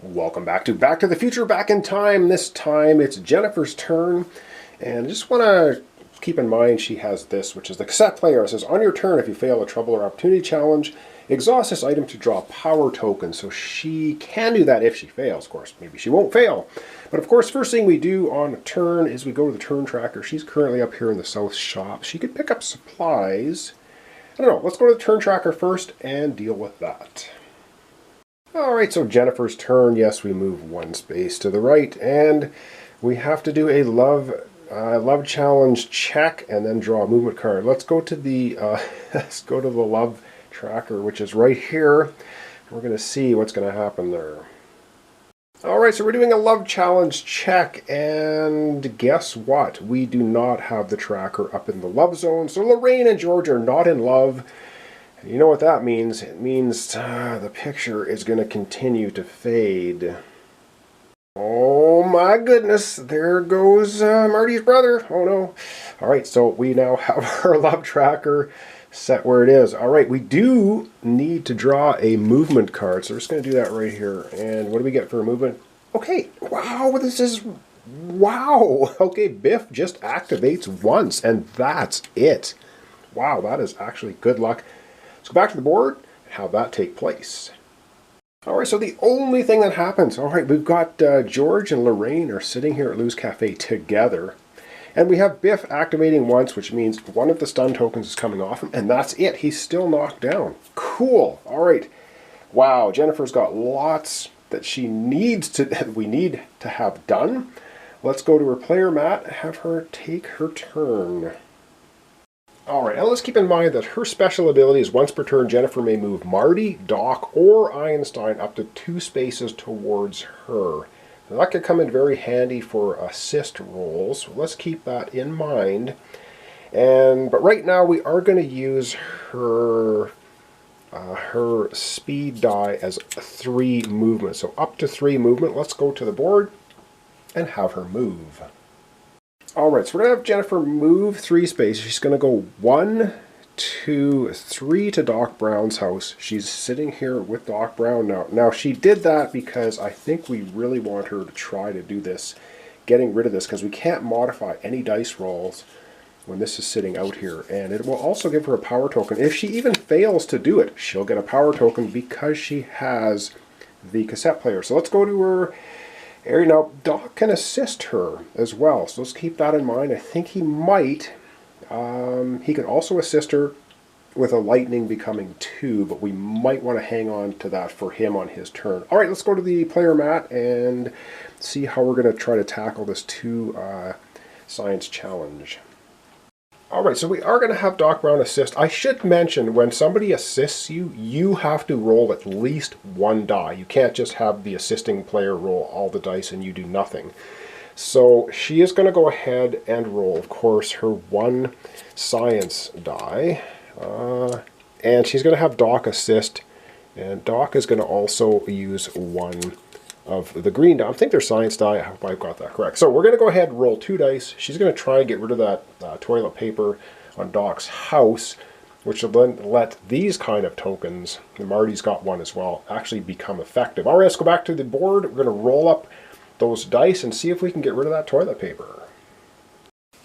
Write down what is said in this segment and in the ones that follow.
Welcome back to the Future, back in time. This time it's Jennifer's turn, and I just want to keep in mind she has this, which is the cassette player. It says, on your turn, if you fail a trouble or opportunity challenge, exhaust this item to draw power tokens. So she can do that if she fails, of course. Maybe she won't fail. But of course, first thing we do on a turn is we go to the turn tracker. She's currently up here in the south shop. She could pick up supplies. I don't know. Let's go to the turn tracker first and deal with that. Alright, so Jennifer's turn. Yes, we move one space to the right, and we have to do a love challenge check and then draw a movement card. Let's go to the love tracker, which is right here. We're going to see what's going to happen there. Alright, so we're doing a love challenge check, and guess what? We do not have the tracker up in the love zone, so Lorraine and George are not in love. You know what that means? It means the picture is going to continue to fade. Oh my goodness, there goes Marty's brother. Oh no. Alright, so we now have our love tracker set where it is. Alright, we do need to draw a movement card, so we're just going to do that right here. And what do we get for a movement? Okay, wow, wow. Okay, Biff just activates once, and that's it. Wow, that is actually good luck. Let's go back to the board and have that take place. Alright, so the only thing that happens, alright, we've got George and Lorraine are sitting here at Lou's Cafe together. And we have Biff activating once, which means one of the stun tokens is coming off him, and that's it. He's still knocked down. Cool. Alright. Wow, Jennifer's got lots that we need to have done. Let's go to her player mat and have her take her turn. Alright, now let's keep in mind that her special ability is once per turn, Jennifer may move Marty, Doc, or Einstein up to 2 spaces towards her. Now that could come in very handy for assist rolls, so let's keep that in mind. But right now we are going to use her speed die as 3 movement. So up to 3 movement. Let's go to the board and have her move. Alright, so we're going to have Jennifer move 3 spaces. She's going to go 1, 2, 3 to Doc Brown's house. She's sitting here with Doc Brown now. Now, she did that because I think we really want her to try to do this, getting rid of this, because we can't modify any dice rolls when this is sitting out here. And it will also give her a power token. If she even fails to do it, she'll get a power token because she has the cassette player. So let's go to her area. Now, Doc can assist her as well, so let's keep that in mind. I think he might. He could also assist her with a lightning becoming 2, but we might want to hang on to that for him on his turn. Alright, let's go to the player mat and see how we're going to try to tackle this 2 science challenge. Alright, so we are going to have Doc Brown assist. I should mention, when somebody assists you, you have to roll at least 1 die. You can't just have the assisting player roll all the dice and you do nothing. So she is going to go ahead and roll, of course, her 1 science die. And she's going to have Doc assist. And Doc is going to also use 1 of the green die. I think they're science die. I hope I've got that correct. So we're going to go ahead and roll 2 dice. She's going to try and get rid of that toilet paper on Doc's house, which will then let these kind of tokens, and Marty's got 1 as well, actually become effective. Alright, let's go back to the board. We're going to roll up those dice and see if we can get rid of that toilet paper.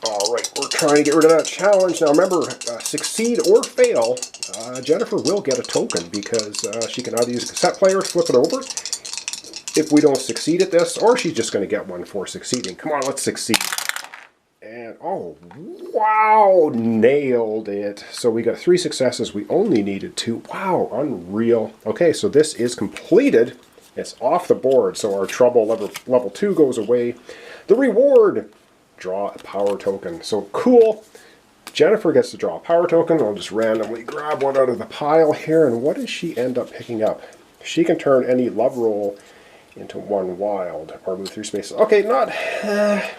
Alright, we're trying to get rid of that challenge. Now remember, succeed or fail, Jennifer will get a token because she can either use a cassette player, flip it over, if we don't succeed at this, or she's just going to get 1 for succeeding. Come on, let's succeed. And, oh, wow, nailed it. So we got 3 successes. We only needed 2. Wow, unreal. Okay, so this is completed. It's off the board, so our trouble level 2 goes away. The reward, draw a power token. So cool. Jennifer gets to draw a power token. I'll just randomly grab one out of the pile here. And what does she end up picking up? She can turn any love roll into 1 wild, or move 3 spaces. Okay,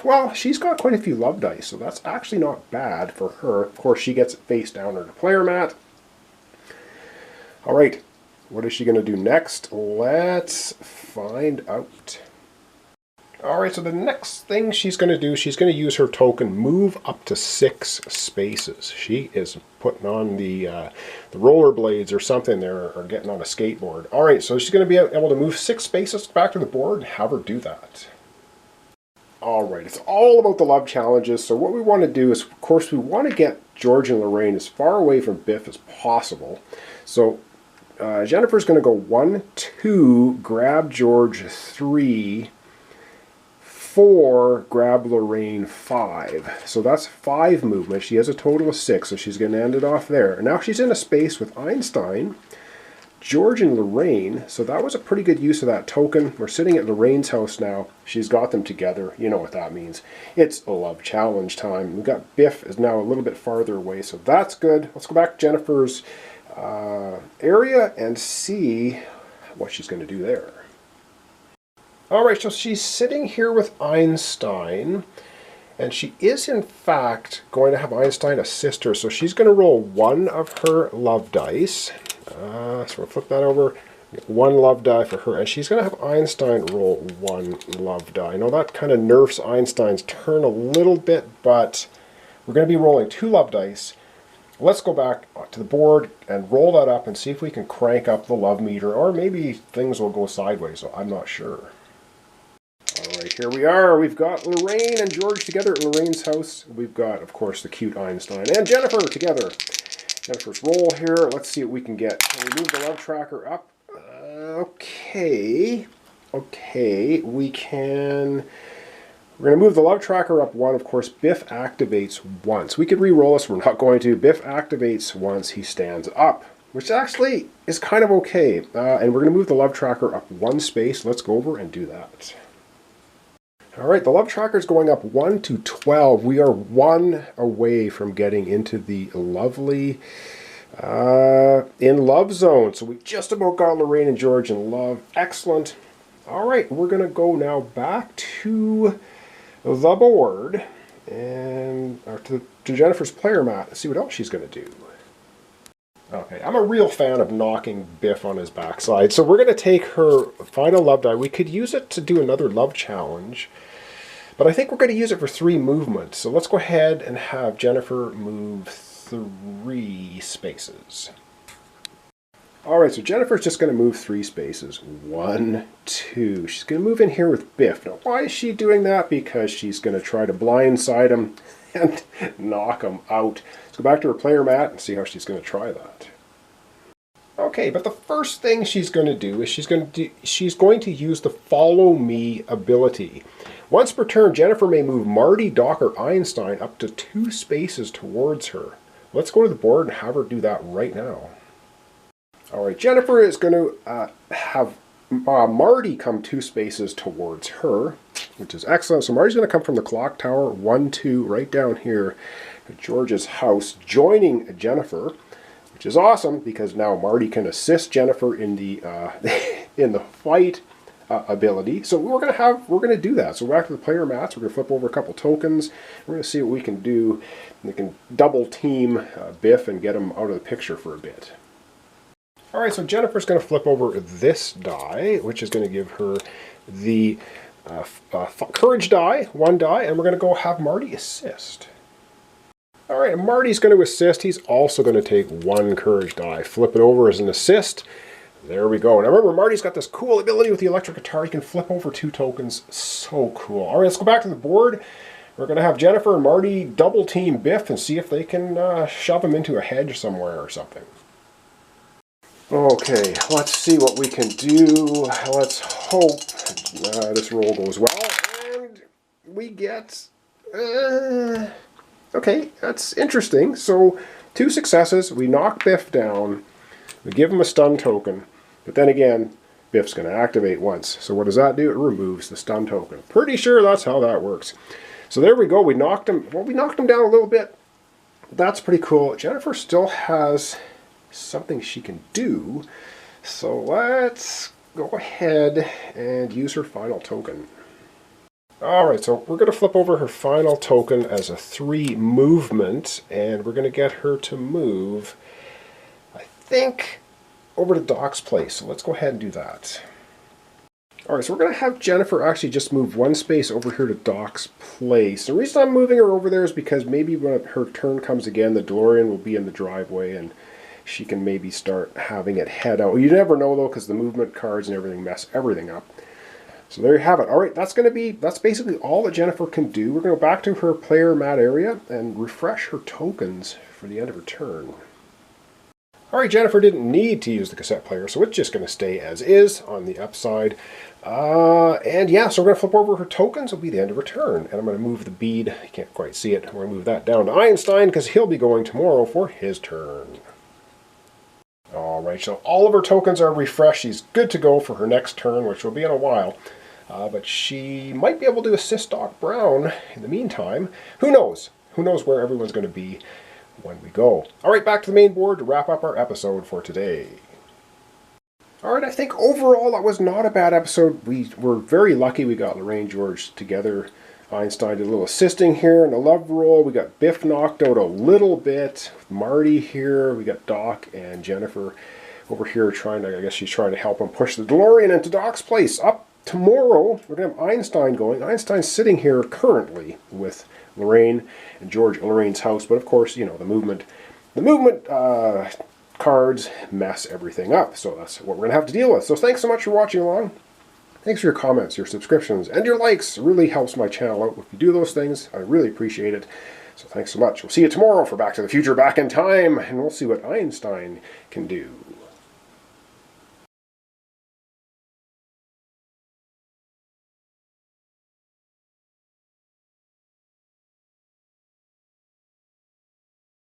well, she's got quite a few love dice, so that's actually not bad for her. Of course, she gets it face down on her player mat. Alright, what is she going to do next? Let's find out. Alright, so the next thing she's going to do, she's going to use her token move up to 6 spaces. She is putting on the rollerblades or something there, or getting on a skateboard. Alright, so she's going to be able to move 6 spaces back to the board and have her do that. Alright, it's all about the love challenges, so what we want to do is, of course, we want to get George and Lorraine as far away from Biff as possible. So Jennifer's going to go 1, 2, grab George 3, 4, grab Lorraine 5. So that's 5 movements. She has a total of 6, so she's going to end it off there. And now she's in a space with Einstein, George, and Lorraine. So that was a pretty good use of that token. We're sitting at Lorraine's house now. She's got them together. You know what that means. It's a love challenge time. We've got Biff is now a little bit farther away, so that's good. Let's go back to Jennifer's area and see what she's going to do there. Alright, so she's sitting here with Einstein, and she is in fact going to have Einstein assist her, so she's going to roll 1 of her love dice. So we'll flip that over, 1 love die for her, and she's going to have Einstein roll 1 love die. I know that kind of nerfs Einstein's turn a little bit, but we're going to be rolling 2 love dice. Let's go back to the board and roll that up and see if we can crank up the love meter, or maybe things will go sideways, so I'm not sure. Alright, here we are. We've got Lorraine and George together at Lorraine's house. We've got, of course, the cute Einstein and Jennifer together. Jennifer's roll here. Let's see what we can get. Can we move the love tracker up? Okay, we can. We're going to move the love tracker up 1. Of course, Biff activates once. We could re-roll this. We're not going to. Biff activates once he stands up, which actually is kind of okay. And we're going to move the love tracker up 1 space. Let's go over and do that. Alright, the love tracker is going up 1 to 12. We are 1 away from getting into the lovely in love zone. So we just about got Lorraine and George in love. Excellent. Alright, we're going to go now back to the board and to Jennifer's player mat and see what else she's going to do. Okay, I'm a real fan of knocking Biff on his backside, so we're going to take her final love die. We could use it to do another love challenge, but I think we're going to use it for 3 movements. So let's go ahead and have Jennifer move 3 spaces. Alright, so Jennifer's just going to move 3 spaces. 1, 2. She's going to move in here with Biff. Now, why is she doing that? Because she's going to try to blindside him and knock him out. Let's go back to her player mat and see how she's going to try that. Okay, but the first thing she's going to do is she's going to use the Follow Me ability. Once per turn, Jennifer may move Marty, Doc, or Einstein up to 2 spaces towards her. Let's go to the board and have her do that right now. Alright, Jennifer is going to have Marty come 2 spaces towards her, which is excellent. So Marty's going to come from the clock tower 1, 2, right down here at George's house, joining Jennifer, which is awesome because now Marty can assist Jennifer in the in the fight ability. So we're going to do that. So back to the player mats, we're going to flip over a couple tokens. We're going to see what we can do. We can double team Biff and get him out of the picture for a bit. Alright, so Jennifer's going to flip over this die, which is going to give her the courage die, 1 die, and we're going to go have Marty assist. Alright, and Marty's going to assist. He's also going to take 1 courage die. Flip it over as an assist. There we go. Now remember, Marty's got this cool ability with the electric guitar. He can flip over 2 tokens. So cool. Alright, let's go back to the board. We're going to have Jennifer and Marty double team Biff and see if they can shove him into a hedge somewhere or something. Okay, let's see what we can do. Let's hope this roll goes well. And we get... okay, that's interesting. So, 2 successes. We knock Biff down. We give him a stun token. But then again, Biff's going to activate once. So what does that do? It removes the stun token. Pretty sure that's how that works. So there we go. We knocked him. Well, we knocked him down a little bit. That's pretty cool. Jennifer still has something she can do. So let's go ahead and use her final token. Alright, so we're going to flip over her final token as a 3 movement, and we're going to get her to move, I think, over to Doc's place. So let's go ahead and do that. All right, so we're going to have Jennifer actually just move one space over here to Doc's place. The reason I'm moving her over there is because maybe when her turn comes again, the DeLorean will be in the driveway and she can maybe start having it head out. You never know, though, because the movement cards and everything mess everything up. So there you have it. All right, that's basically all that Jennifer can do. We're going to go back to her player mat area and refresh her tokens for the end of her turn. All right, Jennifer didn't need to use the cassette player, so it's just going to stay as is on the upside. And yeah, so we're going to flip over her tokens. It'll be the end of her turn. And I'm going to move the bead. You can't quite see it. We're going to move that down to Einstein because he'll be going tomorrow for his turn. All right, so all of her tokens are refreshed. She's good to go for her next turn, which will be in a while. But she might be able to assist Doc Brown in the meantime. Who knows? Who knows where everyone's going to be when we go. All right, back to the main board to wrap up our episode for today. All right, I think overall that was not a bad episode. We were very lucky we got Lorraine George together. Einstein did a little assisting here in the love roll. We got Biff knocked out a little bit. Marty here. We got Doc and Jennifer over here I guess she's trying to help him push the DeLorean into Doc's place. Up tomorrow, we're going to have Einstein going. Einstein's sitting here currently with Lorraine and George at Lorraine's house. But of course, you know, the movement cards mess everything up. So that's what we're going to have to deal with. So thanks so much for watching along. Thanks for your comments, your subscriptions, and your likes. It really helps my channel out. If you do those things, I really appreciate it. So thanks so much. We'll see you tomorrow for Back to the Future, Back in Time, and we'll see what Einstein can do.